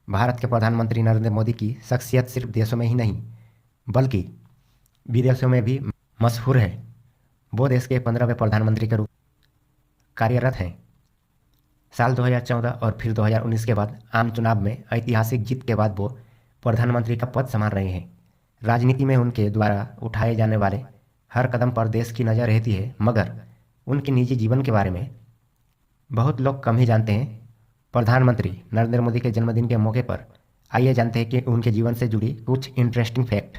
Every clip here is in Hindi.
भारत के प्रधानमंत्री नरेंद्र मोदी की शख्सियत सिर्फ देशों में ही नहीं बल्कि विदेशों में भी मशहूर है। वो देश के 15वें प्रधानमंत्री के रूप कार्यरत हैं। साल 2014 और फिर 2019 के बाद आम चुनाव में ऐतिहासिक जीत के बाद वो प्रधानमंत्री का पद संभाल रहे हैं। राजनीति में उनके द्वारा उठाए जाने वाले हर कदम पर देश की नज़र रहती है, मगर उनके निजी जीवन के बारे में बहुत लोग कम ही जानते हैं। प्रधानमंत्री नरेंद्र मोदी के जन्मदिन के मौके पर आइए जानते हैं कि उनके जीवन से जुड़ी कुछ इंटरेस्टिंग फैक्ट।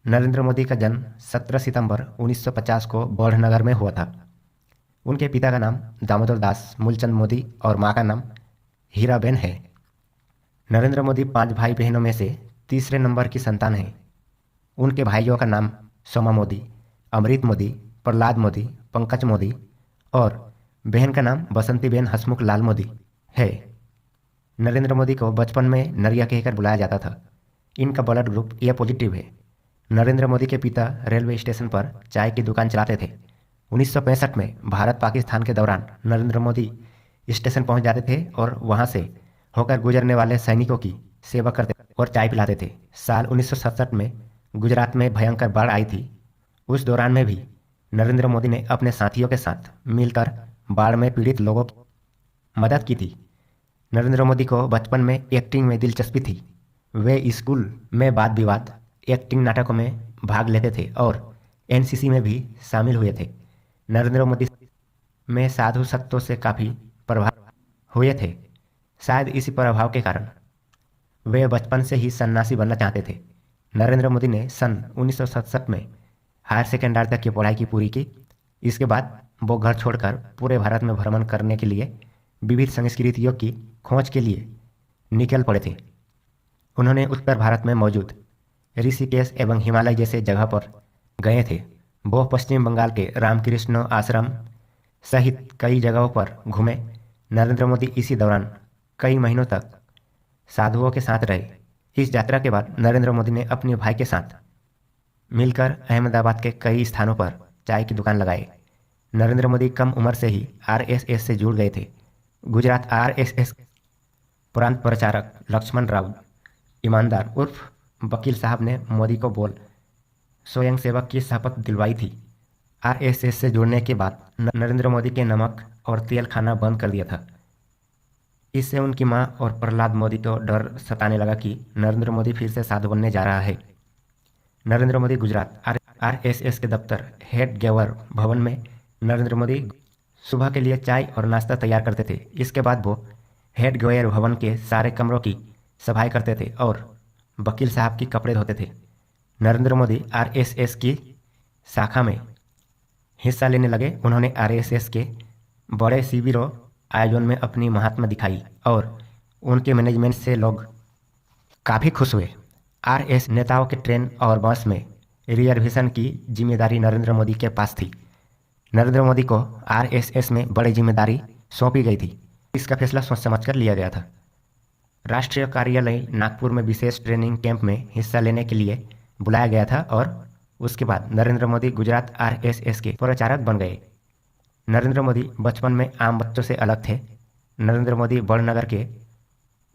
नरेंद्र मोदी का जन्म 17 सितंबर 1950 को बढ़नगर में हुआ था। उनके पिता का नाम दामोदर दास मूलचंद मोदी और मां का नाम हीराबेन है। नरेंद्र मोदी 5 भाई बहनों में से तीसरे नंबर की संतान हैं। उनके भाइयों का नाम सोमा मोदी, अमृत मोदी, प्रहलाद मोदी, पंकज मोदी और बहन का नाम बसंतीबेन हसमुख लाल मोदी है। नरेंद्र मोदी को बचपन में नरिया कहकर बुलाया जाता था। इनका ब्लड ग्रुप ए पॉजिटिव है। नरेंद्र मोदी के पिता रेलवे स्टेशन पर चाय की दुकान चलाते थे। 1965 में भारत पाकिस्तान के दौरान नरेंद्र मोदी स्टेशन पहुंच जाते थे और वहां से होकर गुजरने वाले सैनिकों की सेवा करते और चाय पिलाते थे। साल 1967 में गुजरात में भयंकर बाढ़ आई थी। उस दौरान में भी नरेंद्र मोदी ने अपने साथियों के साथ मिलकर बाढ़ में पीड़ित लोगों की मदद की थी। नरेंद्र मोदी को बचपन में एक्टिंग में दिलचस्पी थी। वे स्कूल में वाद विवाद एक्टिंग नाटकों में भाग लेते थे और एनसीसी में भी शामिल हुए थे। नरेंद्र मोदी में साधु संतों से काफ़ी प्रभावित हुए थे। शायद इसी प्रभाव के कारण वे बचपन से ही सन्यासी बनना चाहते थे। नरेंद्र मोदी ने सन 1967 में हायर सेकेंडरी तक की पढ़ाई की पूरी की। इसके बाद वो घर छोड़कर पूरे भारत में भ्रमण करने के लिए विविध संस्कृतियों की खोज के लिए निकल पड़े थे। उन्होंने उत्तर भारत में मौजूद ऋषिकेश एवं हिमालय जैसे जगह पर गए थे। वो पश्चिम बंगाल के रामकृष्ण आश्रम सहित कई जगहों पर घूमे। नरेंद्र मोदी इसी दौरान कई महीनों तक साधुओं के साथ रहे। इस यात्रा के बाद नरेंद्र मोदी ने अपने भाई के साथ मिलकर अहमदाबाद के कई स्थानों पर चाय की दुकान लगाई। नरेंद्र मोदी कम उम्र से ही आरएसएस से जुड़ गए थे। गुजरात आरएसएस प्रांत प्रचारक लक्ष्मण राव ईमानदार उर्फ वकील साहब ने मोदी को बोल स्वयंसेवक की शपथ दिलवाई थी। आरएसएस से जुड़ने के बाद नरेंद्र मोदी के नमक और तेल खाना बंद कर दिया था। इससे उनकी मां और प्रहलाद मोदी को डर सताने लगा कि नरेंद्र मोदी फिर से साधु बनने जा रहा है। नरेंद्र मोदी गुजरात आरएसएस के दफ्तर हेड गेवर भवन में नरेंद्र मोदी सुबह के लिए चाय और नाश्ता तैयार करते थे। इसके बाद वो हेड गेवर भवन के सारे कमरों की सफाई करते थे और वकील साहब की कपड़े धोते थे। नरेंद्र मोदी आरएसएस की शाखा में हिस्सा लेने लगे। उन्होंने आरएसएस के बड़े शिविरों आयोजन में अपनी महात्मा दिखाई और उनके मैनेजमेंट से लोग काफ़ी खुश हुए। आरएस नेताओं के ट्रेन और बस में रिजर्वेशन की जिम्मेदारी नरेंद्र मोदी के पास थी। नरेंद्र मोदी को आरएसएस में बड़ी जिम्मेदारी सौंपी गई थी। इसका फैसला सोच समझकर लिया गया था। राष्ट्रीय कार्यालय नागपुर में विशेष ट्रेनिंग कैंप में हिस्सा लेने के लिए बुलाया गया था और उसके बाद नरेंद्र मोदी गुजरात आरएसएस के प्रचारक बन गए। नरेंद्र मोदी बचपन में आम बच्चों से अलग थे। नरेंद्र मोदी बड़नगर के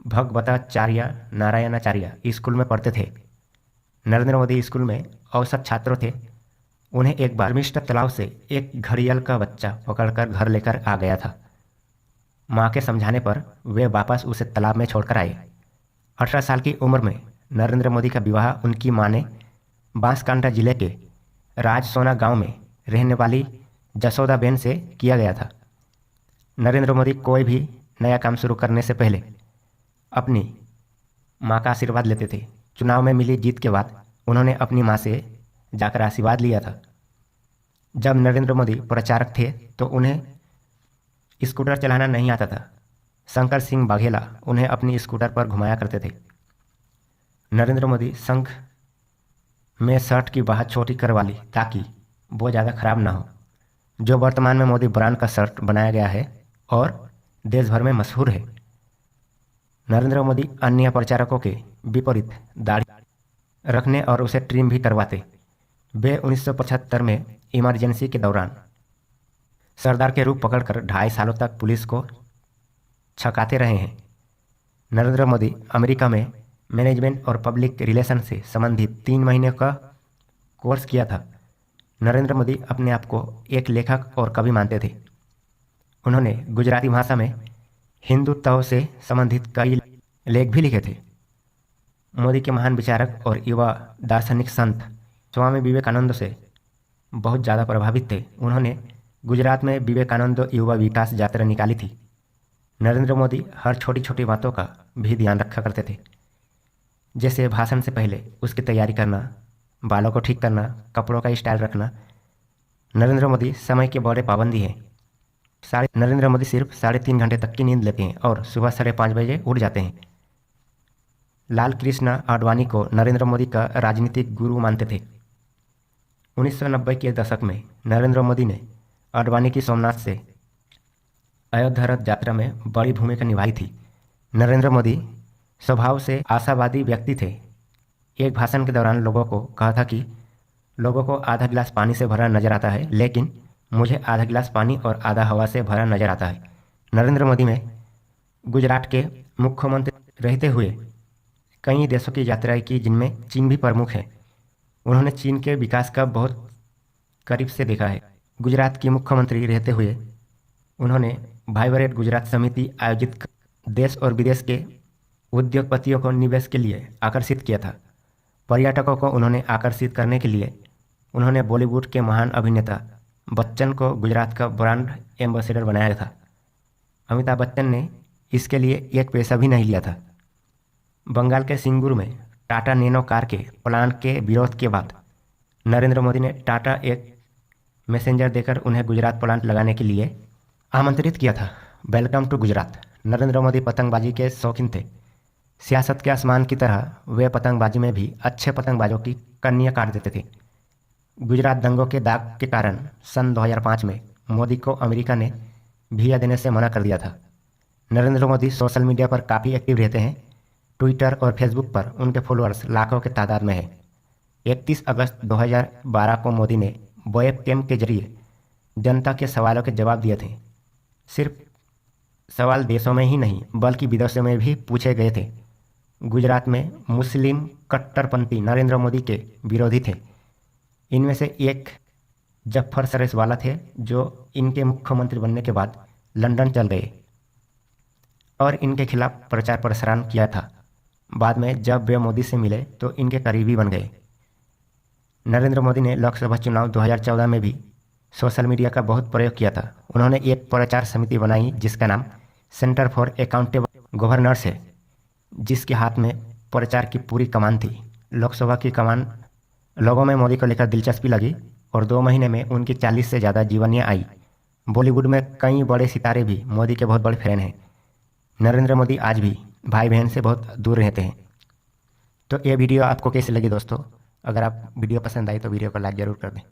भगवताचार्य नारायणाचार्य स्कूल में पढ़ते थे। नरेंद्र मोदी स्कूल में औसत छात्र थे। उन्हें एक बार मिस्टर तालाब से एक घड़ियाल का बच्चा पकड़कर घर लेकर आ गया था। माँ के समझाने पर वे वापस उसे तालाब में छोड़कर आए। 18 साल की उम्र में नरेंद्र मोदी का विवाह उनकी मां ने बांसकांडा जिले के राजसोना गांव में रहने वाली जसोदाबेन से किया गया था। नरेंद्र मोदी कोई भी नया काम शुरू करने से पहले अपनी मां का आशीर्वाद लेते थे। चुनाव में मिली जीत के बाद उन्होंने अपनी मां से जाकर आशीर्वाद लिया था। जब नरेंद्र मोदी प्रचारक थे तो उन्हें स्कूटर चलाना नहीं आता था। शंकर सिंह बाघेला उन्हें अपनी स्कूटर पर घुमाया करते थे। नरेंद्र मोदी संघ में शर्ट की बाह छोटी करवा ली ताकि वो ज़्यादा खराब ना हो, जो वर्तमान में मोदी ब्रांड का शर्ट बनाया गया है और देश भर में मशहूर है। नरेंद्र मोदी अन्य प्रचारकों के विपरीत दाढ़ी रखने और उसे ट्रिम भी करवाते। वे 1975 में इमरजेंसी के दौरान सरदार के रूप पकड़कर 2.5 सालों तक पुलिस को छकाते रहे हैं। नरेंद्र मोदी अमेरिका में मैनेजमेंट और पब्लिक रिलेशन से संबंधित 3 महीने का कोर्स किया था। नरेंद्र मोदी अपने आप को एक लेखक और कवि मानते थे। उन्होंने गुजराती भाषा में हिंदुत्व से संबंधित कई लेख भी लिखे थे। मोदी के महान विचारक और युवा दार्शनिक संत स्वामी विवेकानंद से बहुत ज़्यादा प्रभावित थे। उन्होंने गुजरात में विवेकानंद युवा विकास यात्रा निकाली थी। नरेंद्र मोदी हर छोटी छोटी बातों का भी ध्यान रखा करते थे, जैसे भाषण से पहले उसकी तैयारी करना, बालों को ठीक करना, कपड़ों का स्टाइल रखना। नरेंद्र मोदी समय के बड़े पाबंदी हैं। नरेंद्र मोदी सिर्फ 3.5 घंटे तक की नींद लेते हैं और सुबह 5:30 बजे उठ जाते हैं। लाल कृष्ण आडवाणी को नरेंद्र मोदी का राजनीतिक गुरु मानते थे। 1990 के दशक में नरेंद्र मोदी ने आडवाणी की सोमनाथ से अयोध्या रथ यात्रा में बड़ी भूमिका निभाई थी। नरेंद्र मोदी स्वभाव से आशावादी व्यक्ति थे। एक भाषण के दौरान लोगों को कहा था कि लोगों को आधा गिलास पानी से भरा नजर आता है, लेकिन मुझे आधा गिलास पानी और आधा हवा से भरा नजर आता है। नरेंद्र मोदी में गुजरात के मुख्यमंत्री रहते हुए कई देशों की यात्रा की, जिनमें चीन भी प्रमुख है। उन्होंने चीन के विकास का बहुत करीब से देखा है। गुजरात की मुख्यमंत्री रहते हुए उन्होंने वाइब्रेंट गुजरात समिति आयोजित कर देश और विदेश के उद्योगपतियों को निवेश के लिए आकर्षित किया था। पर्यटकों को उन्होंने आकर्षित करने के लिए उन्होंने बॉलीवुड के महान अभिनेता बच्चन को गुजरात का ब्रांड एम्बेसडर बनाया था। अमिताभ बच्चन ने इसके लिए एक पैसा भी नहीं लिया था। बंगाल के सिंगूर में टाटा नैनो कार के प्लांट के विरोध के बाद नरेंद्र मोदी ने टाटा एक मैसेंजर देकर उन्हें गुजरात प्लांट लगाने के लिए आमंत्रित किया था। Welcome to Gujarat. नरेंद्र मोदी पतंगबाजी के शौकीन थे। सियासत के आसमान की तरह वे पतंगबाजी में भी अच्छे पतंगबाजों की कन्या काट देते थे। गुजरात दंगों के दाग के कारण सन 2005 में मोदी को अमेरिका ने वीजा देने से मना कर दिया था। नरेंद्र मोदी सोशल मीडिया पर काफ़ी एक्टिव रहते हैं। ट्विटर और फेसबुक पर उनके फॉलोअर्स लाखों के तादाद में है। 31 अगस्त 2012 को मोदी ने वेबकैम के जरिए जनता के सवालों के जवाब दिए थे। सिर्फ सवाल देशों में ही नहीं बल्कि विदेशों में भी पूछे गए थे। गुजरात में मुस्लिम कट्टरपंथी नरेंद्र मोदी के विरोधी थे। इनमें से एक जफर सरेशवाला थे, जो इनके मुख्यमंत्री बनने के बाद लंदन चल गए और इनके खिलाफ प्रचार प्रसारण किया था। बाद में जब वे मोदी से मिले तो इनके करीबी बन गए। नरेंद्र मोदी ने लोकसभा चुनाव 2014 में भी सोशल मीडिया का बहुत प्रयोग किया था। उन्होंने एक प्रचार समिति बनाई जिसका नाम सेंटर फॉर अकाउंटेबल गवर्नेंस है, जिसके हाथ में प्रचार की पूरी कमान थी। लोकसभा की कमान लोगों में मोदी को लेकर दिलचस्पी लगी और 2 महीने में उनकी 40 से ज़्यादा जीवनियाँ आई। बॉलीवुड में कई बड़े सितारे भी मोदी के बहुत बड़े फैन हैं। नरेंद्र मोदी आज भी भाई बहन से बहुत दूर रहते हैं। तो ये वीडियो आपको कैसी लगी दोस्तों? अगर आप वीडियो पसंद आई तो वीडियो को लाइक ज़रूर कर दें।